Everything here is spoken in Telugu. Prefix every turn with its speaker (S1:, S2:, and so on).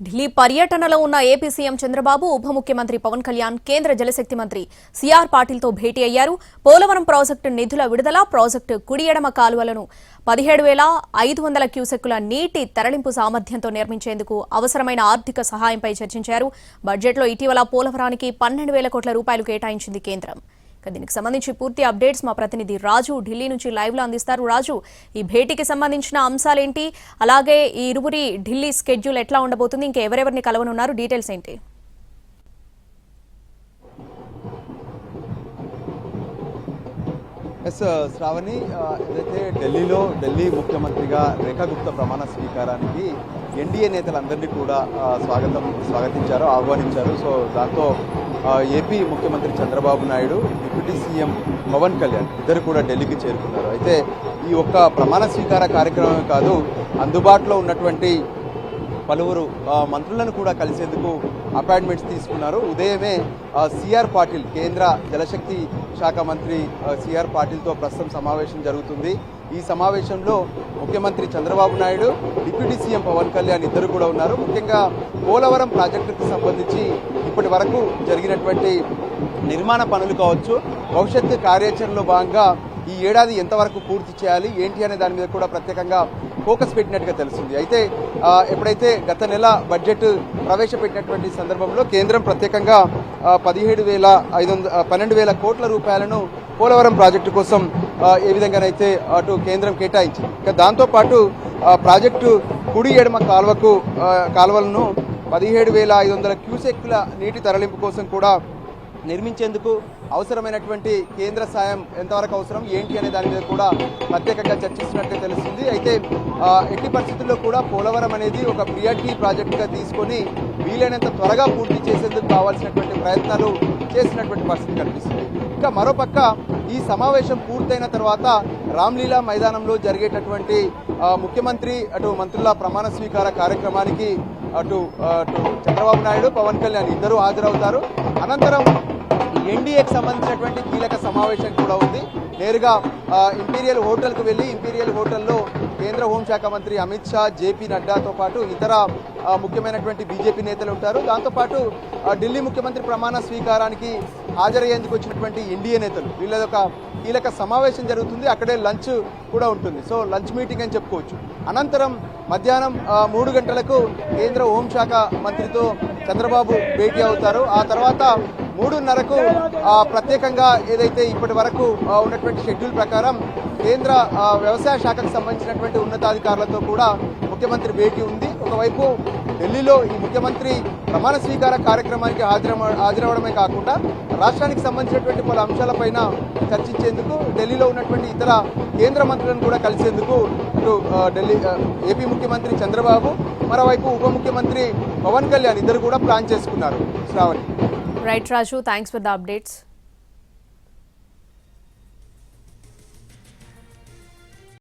S1: ఢిల్లీ పర్యటనలో ఉన్న ఏపీ సీఎం చంద్రబాబు ఉప ముఖ్యమంత్రి పవన్ కళ్యాణ్ కేంద్ర జలశక్తి మంత్రి సిఆర్ పాటిల్తో భేటీ అయ్యారు. పోలవరం ప్రాజెక్టు నిధుల విడుదల, ప్రాజెక్టు కుడి ఎడమ కాలువలను 17,500 క్యూసెక్కుల నీటి తరలింపు సామర్థ్యంతో నిర్మించేందుకు అవసరమైన ఆర్థిక సహాయంపై చర్చించారు. బడ్జెట్లో ఇటీవల పోలవరానికి 12,000 కోట్ల రూపాయలు కేటాయించింది కేంద్రం. దీనికి సంబంధించి పూర్తి అప్డేట్స్ మా ప్రతినిధి రాజు ఢిల్లీ నుంచి లైవ్ లో అందిస్తారు. రాజు, ఈ భేటీకి సంబంధించిన అంశాలేంటి, అలాగే ఈ ఇరువురి ఢిల్లీ స్కెడ్యూల్ ఎట్లా ఉండబోతుంది, ఇంకా ఎవరెవరిని కలవనున్నారు, డీటెయిల్స్ ఏంటి?
S2: శ్రావణి, ఏదైతే ఢిల్లీ ముఖ్యమంత్రిగా రేఖా గుప్తా ప్రమాణ స్వీకారానికి ఎన్డీఏ నేతలందరినీ కూడా స్వాగతించారు, ఆహ్వానించారు. సో దాంతో ఏపీ ముఖ్యమంత్రి చంద్రబాబు నాయుడు, డిప్యూటీ సీఎం పవన్ కళ్యాణ్ ఇద్దరు కూడా ఢిల్లీకి చేరుకున్నారు. అయితే ఈ ఒక్క ప్రమాణ స్వీకార కార్యక్రమం కాదు, అందుబాటులో ఉన్నటువంటి పలువురు మంత్రులను కూడా కలిసేందుకు అపాయింట్మెంట్స్ తీసుకున్నారు. ఉదయమే సిఆర్ పాటిల్, కేంద్ర జలశక్తి శాఖ మంత్రి సిఆర్ పాటిల్తో ప్రస్తుతం సమావేశం జరుగుతుంది. ఈ సమావేశంలో ముఖ్యమంత్రి చంద్రబాబు నాయుడు, డిప్యూటీ సీఎం పవన్ కళ్యాణ్ ఇద్దరు కూడా ఉన్నారు. ముఖ్యంగా పోలవరం ప్రాజెక్టుకు సంబంధించి ఇప్పటి వరకు జరిగినటువంటి నిర్మాణ పనులు కావచ్చు, భవిష్యత్తు కార్యాచరణలో భాగంగా ఈ ఏడాది ఎంతవరకు పూర్తి చేయాలి ఏంటి అనే దాని మీద కూడా ప్రత్యేకంగా ఫోకస్ పెట్టినట్టుగా తెలుస్తుంది. అయితే ఎప్పుడైతే గత నెల బడ్జెట్ ప్రవేశపెట్టినటువంటి సందర్భంలో కేంద్రం ప్రత్యేకంగా 12,000 కోట్ల రూపాయలను పోలవరం ప్రాజెక్టు కోసం ఏ విధంగానైతే అటు కేంద్రం కేటాయించింది. ఇంకా దాంతోపాటు ప్రాజెక్టు కుడి ఎడమ కాలువలను 17,500 క్యూసెక్కుల నీటి తరలింపు కోసం కూడా నిర్మించేందుకు అవసరమైనటువంటి కేంద్ర సాయం ఎంతవరకు అవసరం ఏంటి అనే దాని మీద కూడా ప్రత్యేకంగా చర్చిస్తున్నట్టు తెలుస్తుంది. అయితే ఎట్టి పరిస్థితుల్లో కూడా పోలవరం అనేది ఒక ప్రియారిటీ ప్రాజెక్టుగా తీసుకొని వీలైనంత త్వరగా పూర్తి చేసేందుకు కావాల్సినటువంటి ప్రయత్నాలు చేసినటువంటి పరిస్థితి కనిపిస్తుంది. ఇంకా మరోపక్క ఈ సమావేశం పూర్తయిన తర్వాత రామ్లీలా మైదానంలో జరిగేటటువంటి ముఖ్యమంత్రి అటు మంత్రుల ప్రమాణ స్వీకార కార్యక్రమానికి అటు చంద్రబాబు నాయుడు, పవన్ కళ్యాణ్ ఇద్దరు హాజరవుతారు. అనంతరం ఎన్డీఏకి సంబంధించినటువంటి కీలక సమావేశం కూడా ఉంది. నేరుగా ఇంపీరియల్ హోటల్కు వెళ్ళి ఇంపీరియల్ హోటల్లో కేంద్ర హోంశాఖ మంత్రి అమిత్ షా, జేపీ నడ్డాతో పాటు ఇతర ముఖ్యమైనటువంటి బీజేపీ నేతలు ఉంటారు. దాంతోపాటు ఢిల్లీ ముఖ్యమంత్రి ప్రమాణ స్వీకారానికి హాజరయ్యేందుకు వచ్చినటువంటి ఎన్డీఏ నేతలు వీళ్ళదొక కీలక సమావేశం జరుగుతుంది. అక్కడే లంచ్ కూడా ఉంటుంది. సో లంచ్ మీటింగ్ అని చెప్పుకోవచ్చు. అనంతరం మధ్యాహ్నం 3 గంటలకు కేంద్ర హోంశాఖ మంత్రితో చంద్రబాబు భేటీ అవుతారు. ఆ తర్వాత 3:30కు ప్రత్యేకంగా ఏదైతే ఇప్పటి వరకు ఉన్నటువంటి షెడ్యూల్ ప్రకారం కేంద్ర వ్యవసాయ శాఖకు సంబంధించినటువంటి ఉన్నతాధికారులతో కూడా ముఖ్యమంత్రి భేటీ ఉంది. ఒకవైపు ఢిల్లీలో ఈ ముఖ్యమంత్రి ప్రమాణ స్వీకార కార్యక్రమానికి హాజరవడమే కాకుండా రాష్ట్రానికి సంబంధించినటువంటి పలు అంశాలపైన చర్చించేందుకు ఢిల్లీలో ఉన్నటువంటి ఇతర కేంద్ర మంత్రులను కూడా కలిసేందుకు ఇటు ఏపీ ముఖ్యమంత్రి చంద్రబాబు, మరోవైపు ఉప ముఖ్యమంత్రి పవన్ కళ్యాణ్ ఇద్దరు కూడా ప్లాన్ చేసుకున్నారు. Sravani.
S1: Right Raju, thanks for the updates.